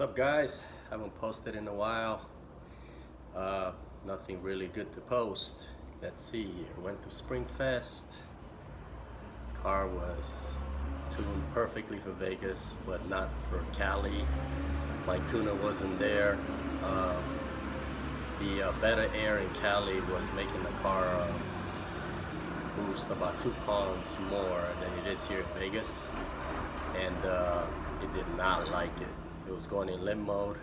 What's up, guys? Haven't posted in a while. Nothing really good to post. Let's see here. Went to Spring Fest. Car was tuned perfectly for Vegas, but not for Cali. My tuner wasn't there. The better air in Cali was making the car boost about 2 pounds more than it is here in Vegas, and it did not like it. It was going in limp mode.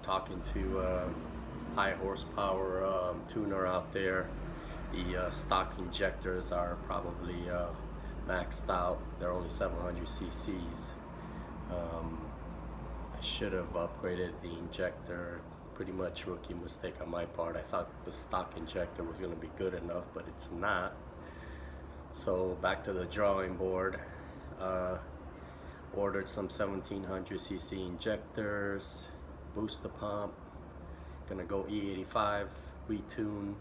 Talking to high horsepower tuner out there, the stock injectors are probably maxed out. They're only 700 cc's. I should have upgraded the injector. Pretty much rookie mistake on my part. I thought the stock injector was going to be good enough, but it's not. So back to the drawing board. Ordered some 1700 cc injectors, booster pump. Gonna go E85, retune,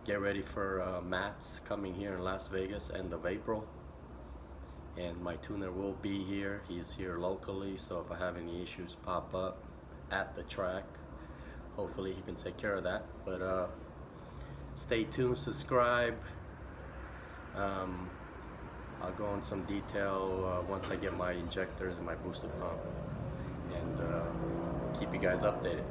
get ready for mats coming here in Las Vegas end of April. And my tuner will be here. He's here locally, so if I have any issues pop up at the track, hopefully he can take care of that. But stay tuned, subscribe. I'll go in some detail once I get my injectors and my booster pump, and keep you guys updated.